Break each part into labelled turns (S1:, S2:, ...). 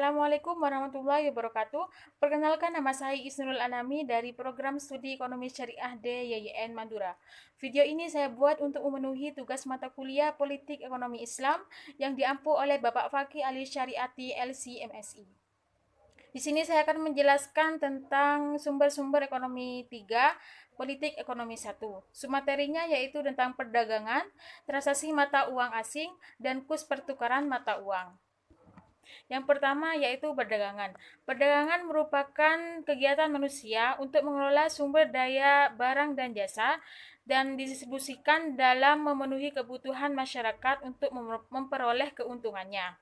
S1: Assalamualaikum warahmatullahi wabarakatuh. Perkenalkan, nama saya Isnurul Anami dari Program Studi Ekonomi Syariah DYIN Madura. Video ini saya buat untuk memenuhi tugas mata kuliah Politik Ekonomi Islam yang diampu oleh Bapak Fakih Ali Syariati LC-MSI. Di sini saya akan menjelaskan tentang sumber-sumber ekonomi 3, politik ekonomi 1. Sumaterinya yaitu tentang perdagangan, transaksi mata uang asing, dan kurs pertukaran mata uang. Yang pertama yaitu perdagangan. Perdagangan merupakan kegiatan manusia untuk mengelola sumber daya barang dan jasa dan didistribusikan dalam memenuhi kebutuhan masyarakat untuk memperoleh keuntungannya.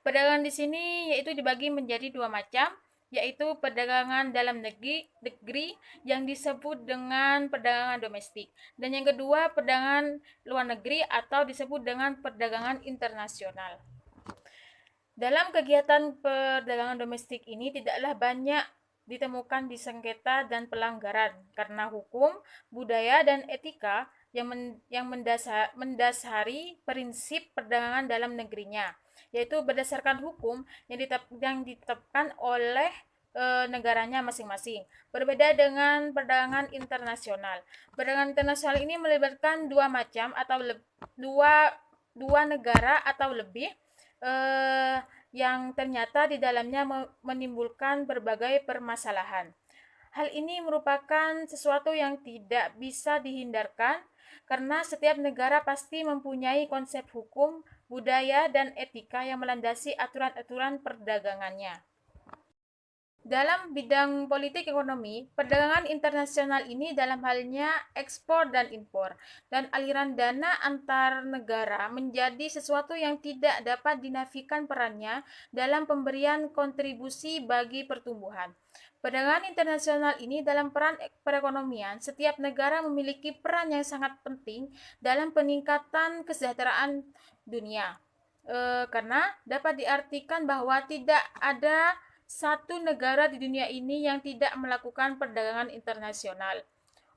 S1: Perdagangan di sini yaitu dibagi menjadi dua macam, yaitu perdagangan dalam negeri yang disebut dengan perdagangan domestik, dan yang kedua perdagangan luar negeri atau disebut dengan perdagangan internasional. Dalam kegiatan perdagangan domestik ini tidaklah banyak ditemukan disengketa dan pelanggaran karena hukum, budaya, dan etika yang mendasari prinsip perdagangan dalam negerinya, yaitu berdasarkan hukum yang ditetapkan oleh negaranya masing-masing. Berbeda dengan perdagangan internasional. Perdagangan internasional ini melibatkan dua macam atau dua negara atau lebih yang ternyata di dalamnya menimbulkan berbagai permasalahan. Hal ini merupakan sesuatu yang tidak bisa dihindarkan karena setiap negara pasti mempunyai konsep hukum, budaya, dan etika yang melandasi aturan-aturan perdagangannya. Dalam bidang politik ekonomi, perdagangan internasional ini dalam halnya ekspor dan impor, dan aliran dana antar negara menjadi sesuatu yang tidak dapat dinafikan perannya dalam pemberian kontribusi bagi pertumbuhan. Perdagangan internasional ini dalam peran perekonomian, setiap negara memiliki peran yang sangat penting dalam peningkatan kesejahteraan dunia. Karena dapat diartikan bahwa tidak ada satu negara di dunia ini yang tidak melakukan perdagangan internasional.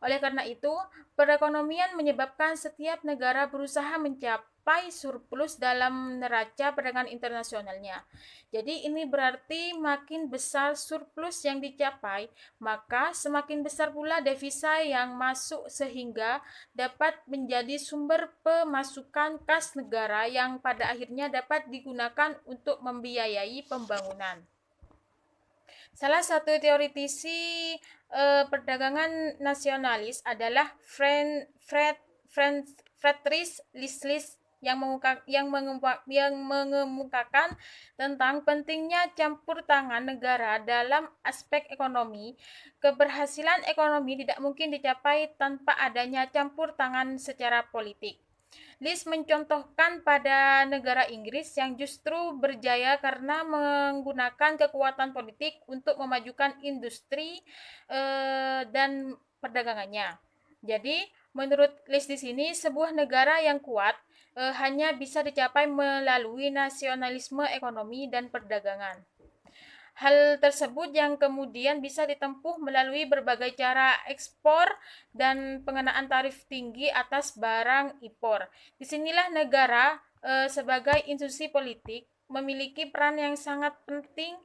S1: Oleh karena itu, perekonomian menyebabkan setiap negara berusaha mencapai surplus dalam neraca perdagangan internasionalnya. Jadi ini berarti makin besar surplus yang dicapai, maka semakin besar pula devisa yang masuk sehingga dapat menjadi sumber pemasukan kas negara yang pada akhirnya dapat digunakan untuk membiayai pembangunan. Salah satu teoritisi perdagangan nasionalis adalah Friedrich List yang mengemukakan tentang pentingnya campur tangan negara dalam aspek ekonomi. Keberhasilan ekonomi tidak mungkin dicapai tanpa adanya campur tangan secara politik. List mencontohkan pada negara Inggris yang justru berjaya karena menggunakan kekuatan politik untuk memajukan industri dan perdagangannya. Jadi, menurut List di sini, sebuah negara yang kuat hanya bisa dicapai melalui nasionalisme ekonomi dan perdagangan. Hal tersebut yang kemudian bisa ditempuh melalui berbagai cara ekspor dan pengenaan tarif tinggi atas barang impor. Disinilah negara sebagai institusi politik memiliki peran yang sangat penting.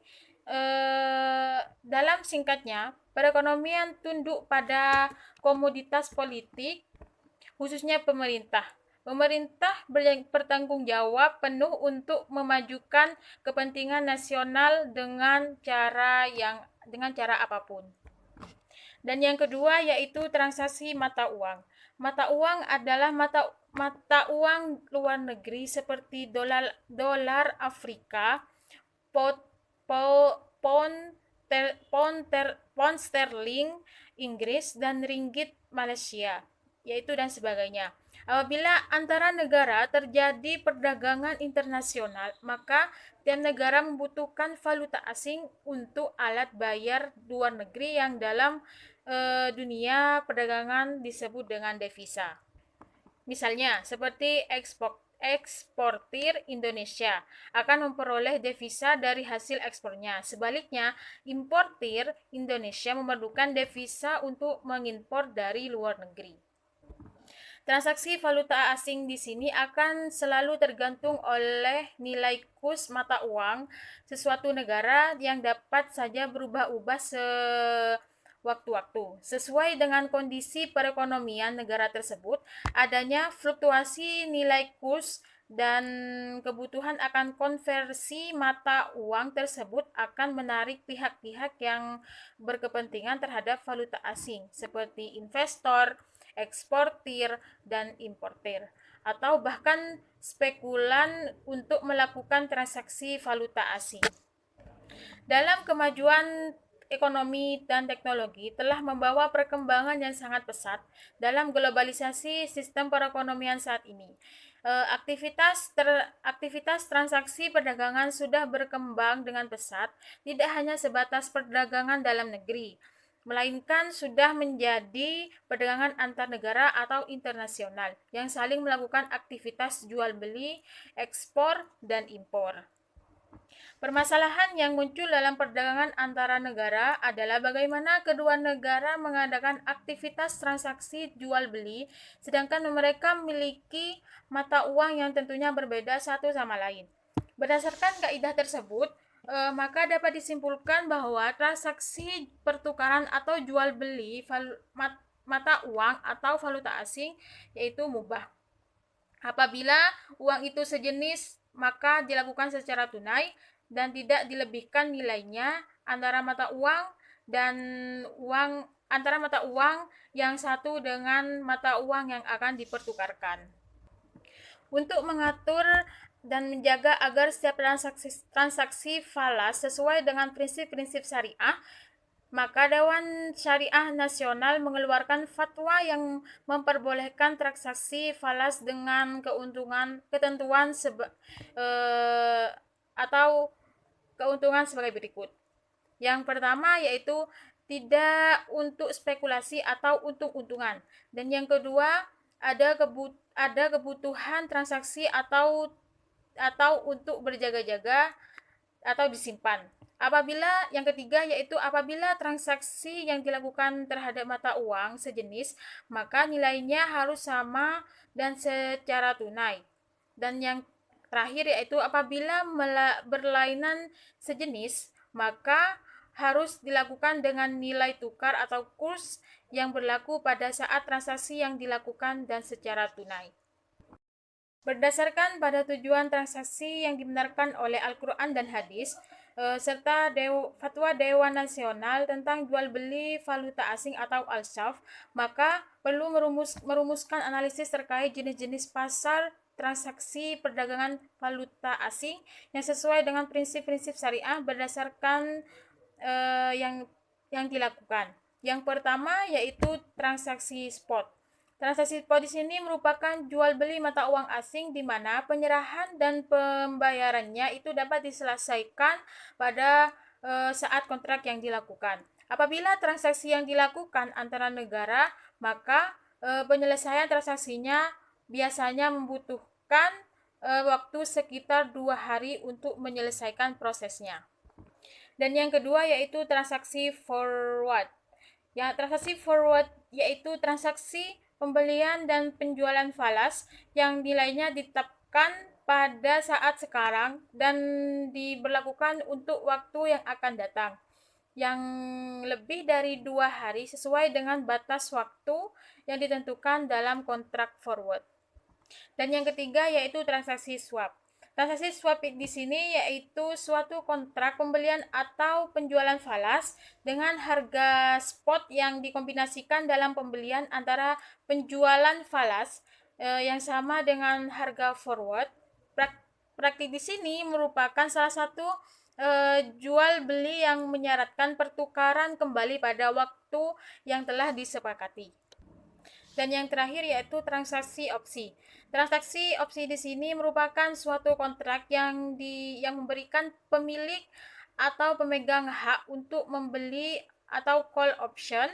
S1: Dalam singkatnya, perekonomian tunduk pada komoditas politik, khususnya pemerintah. Pemerintah bertanggung jawab penuh untuk memajukan kepentingan nasional dengan cara apapun. Dan yang kedua yaitu transaksi mata uang. Mata uang adalah mata uang luar negeri seperti dolar Afrika, pound sterling Inggris, dan ringgit Malaysia, yaitu dan sebagainya. Apabila antara negara terjadi perdagangan internasional, maka tiap negara membutuhkan valuta asing untuk alat bayar luar negeri yang dalam dunia perdagangan disebut dengan devisa. Misalnya, seperti eksportir Indonesia akan memperoleh devisa dari hasil ekspornya. Sebaliknya, importir Indonesia memerlukan devisa untuk mengimpor dari luar negeri. Transaksi valuta asing di sini akan selalu tergantung oleh nilai kurs mata uang sesuatu negara yang dapat saja berubah-ubah sewaktu-waktu. Sesuai dengan kondisi perekonomian negara tersebut, adanya fluktuasi nilai kurs dan kebutuhan akan konversi mata uang tersebut akan menarik pihak-pihak yang berkepentingan terhadap valuta asing, seperti investor, eksportir, dan importir, atau bahkan spekulan untuk melakukan transaksi valuta asing. Dalam kemajuan ekonomi dan teknologi telah membawa perkembangan yang sangat pesat dalam globalisasi sistem perekonomian saat ini. Aktivitas transaksi perdagangan sudah berkembang dengan pesat, tidak hanya sebatas perdagangan dalam negeri, melainkan sudah menjadi perdagangan antar negara atau internasional yang saling melakukan aktivitas jual beli, ekspor, dan impor. Permasalahan yang muncul dalam perdagangan antara negara adalah bagaimana kedua negara mengadakan aktivitas transaksi jual beli, sedangkan mereka memiliki mata uang yang tentunya berbeda satu sama lain. Berdasarkan kaidah tersebut, maka dapat disimpulkan bahwa transaksi pertukaran atau jual beli mata uang atau valuta asing yaitu mubah. Apabila uang itu sejenis, maka dilakukan secara tunai dan tidak dilebihkan nilainya antara mata uang dan antara mata uang yang satu dengan mata uang yang akan dipertukarkan. Untuk mengatur dan menjaga agar setiap transaksi falas sesuai dengan prinsip-prinsip syariah, maka Dewan Syariah Nasional mengeluarkan fatwa yang memperbolehkan transaksi falas dengan ketentuan atau keuntungan sebagai berikut. Yang pertama yaitu tidak untuk spekulasi atau untung-untungan. Dan yang kedua ada kebutuhan transaksi atau untuk berjaga-jaga atau disimpan. Yang ketiga yaitu apabila transaksi yang dilakukan terhadap mata uang sejenis, maka nilainya harus sama dan secara tunai. Dan yang terakhir yaitu apabila berlainan sejenis, maka harus dilakukan dengan nilai tukar atau kurs yang berlaku pada saat transaksi yang dilakukan dan secara tunai. Berdasarkan pada tujuan transaksi yang dibenarkan oleh Al-Quran dan hadis, serta fatwa Dewan Nasional tentang jual beli valuta asing atau Al-Syaf, maka perlu merumuskan analisis terkait jenis-jenis pasar transaksi perdagangan valuta asing yang sesuai dengan prinsip-prinsip syariah berdasarkan yang dilakukan. Yang pertama yaitu transaksi spot. Transaksi spot di sini merupakan jual beli mata uang asing di mana penyerahan dan pembayarannya itu dapat diselesaikan pada saat kontrak yang dilakukan. Apabila transaksi yang dilakukan antara negara, maka penyelesaian transaksinya biasanya membutuhkan waktu sekitar 2 hari untuk menyelesaikan prosesnya. Dan yang kedua yaitu transaksi forward. Transaksi forward yaitu transaksi pembelian dan penjualan falas yang nilainya ditetapkan pada saat sekarang dan diberlakukan untuk waktu yang akan datang, yang lebih dari 2 hari sesuai dengan batas waktu yang ditentukan dalam kontrak forward. Dan yang ketiga yaitu transaksi swap. Transaksi swap di sini yaitu suatu kontrak pembelian atau penjualan falas dengan harga spot yang dikombinasikan dalam pembelian antara penjualan falas yang sama dengan harga forward. Praktik di sini merupakan salah satu jual beli yang menyaratkan pertukaran kembali pada waktu yang telah disepakati. Dan yang terakhir yaitu transaksi opsi. Transaksi opsi di sini merupakan suatu kontrak yang memberikan pemilik atau pemegang hak untuk membeli atau call option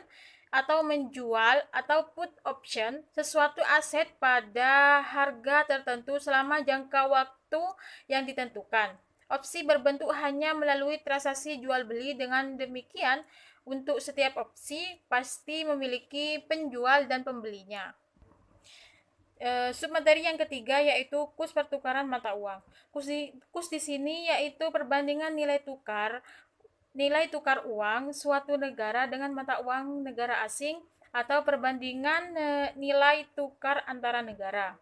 S1: atau menjual atau put option sesuatu aset pada harga tertentu selama jangka waktu yang ditentukan. Opsi berbentuk hanya melalui transaksi jual beli. Dengan demikian, untuk setiap opsi pasti memiliki penjual dan pembelinya. Submateri yang ketiga yaitu kurs pertukaran mata uang. Kus di sini yaitu perbandingan nilai tukar uang suatu negara dengan mata uang negara asing atau perbandingan nilai tukar antara negara.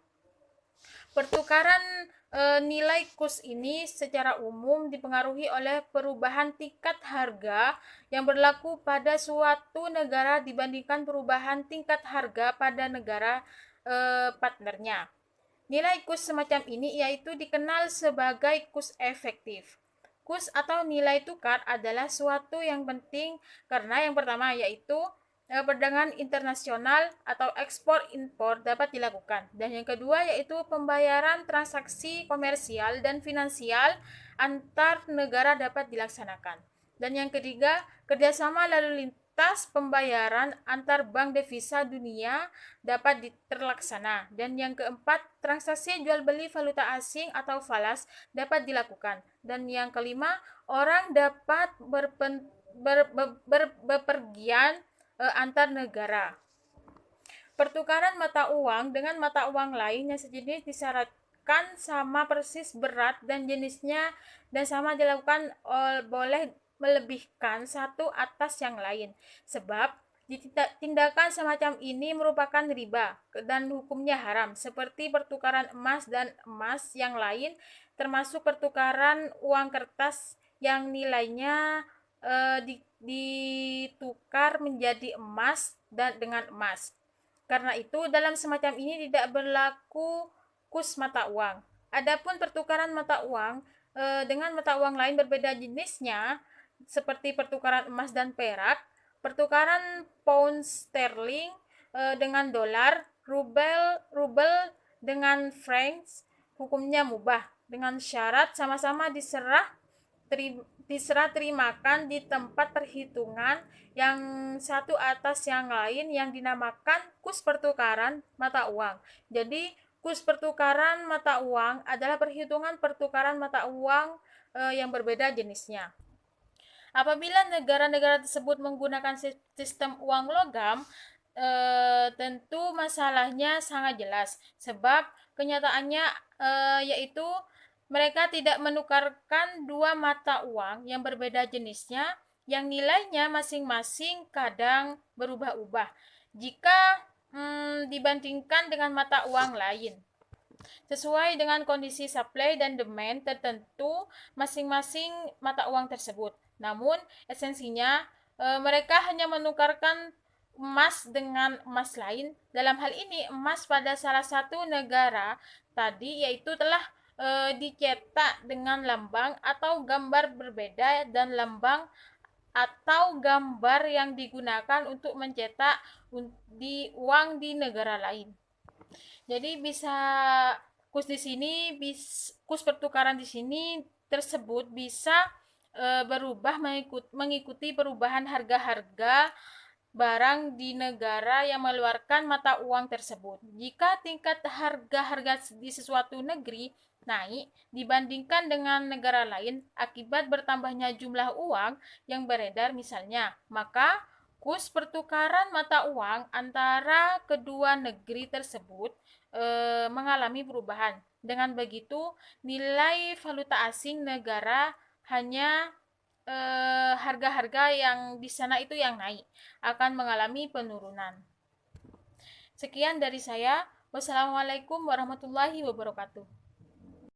S1: Pertukaran nilai kurs ini secara umum dipengaruhi oleh perubahan tingkat harga yang berlaku pada suatu negara dibandingkan perubahan tingkat harga pada negara partnernya. Nilai kurs semacam ini yaitu dikenal sebagai kurs efektif. Kurs atau nilai tukar adalah suatu yang penting karena yang pertama yaitu perdagangan internasional atau ekspor impor dapat dilakukan. Dan yang kedua yaitu pembayaran transaksi komersial dan finansial antar negara dapat dilaksanakan. Dan yang ketiga, kerjasama lalu lintas pembayaran antar bank devisa dunia dapat terlaksana. Dan yang keempat, transaksi jual beli valuta asing atau falas dapat dilakukan. Dan yang kelima, orang dapat berpergian antar negara. Pertukaran mata uang dengan mata uang lain yang sejenis disyaratkan sama persis berat dan jenisnya dan sama dilakukan boleh melebihkan satu atas yang lain. Sebab tindakan semacam ini merupakan riba dan hukumnya haram, seperti pertukaran emas dan emas yang lain, termasuk pertukaran uang kertas yang nilainya ditukar menjadi emas dan dengan emas. Karena itu dalam semacam ini tidak berlaku kurs mata uang. Adapun pertukaran mata uang dengan mata uang lain berbeda jenisnya seperti pertukaran emas dan perak, pertukaran pound sterling dengan dolar, rubel dengan francs, hukumnya mubah dengan syarat sama-sama diserah terimakan di tempat perhitungan yang satu atas yang lain yang dinamakan kurs pertukaran mata uang. Jadi kurs pertukaran mata uang adalah perhitungan pertukaran mata uang yang berbeda jenisnya. Apabila negara-negara tersebut menggunakan sistem uang logam, tentu masalahnya sangat jelas, sebab kenyataannya yaitu mereka tidak menukarkan dua mata uang yang berbeda jenisnya yang nilainya masing-masing kadang berubah-ubah jika dibandingkan dengan mata uang lain. Sesuai dengan kondisi supply dan demand tertentu masing-masing mata uang tersebut. Namun, esensinya mereka hanya menukarkan emas dengan emas lain. Dalam hal ini, emas pada salah satu negara tadi yaitu telah dicetak dengan lambang atau gambar berbeda dan lambang atau gambar yang digunakan untuk mencetak di uang di negara lain. Jadi bisa kurs pertukaran di sini tersebut bisa berubah mengikuti perubahan harga-harga barang di negara yang mengeluarkan mata uang tersebut. Jika tingkat harga-harga di sesuatu negeri naik dibandingkan dengan negara lain akibat bertambahnya jumlah uang yang beredar misalnya, maka kurs pertukaran mata uang antara kedua negeri tersebut mengalami perubahan. Dengan begitu, nilai valuta asing negara hanya harga-harga yang di sana itu yang naik akan mengalami penurunan. Sekian dari saya. Wassalamualaikum warahmatullahi wabarakatuh.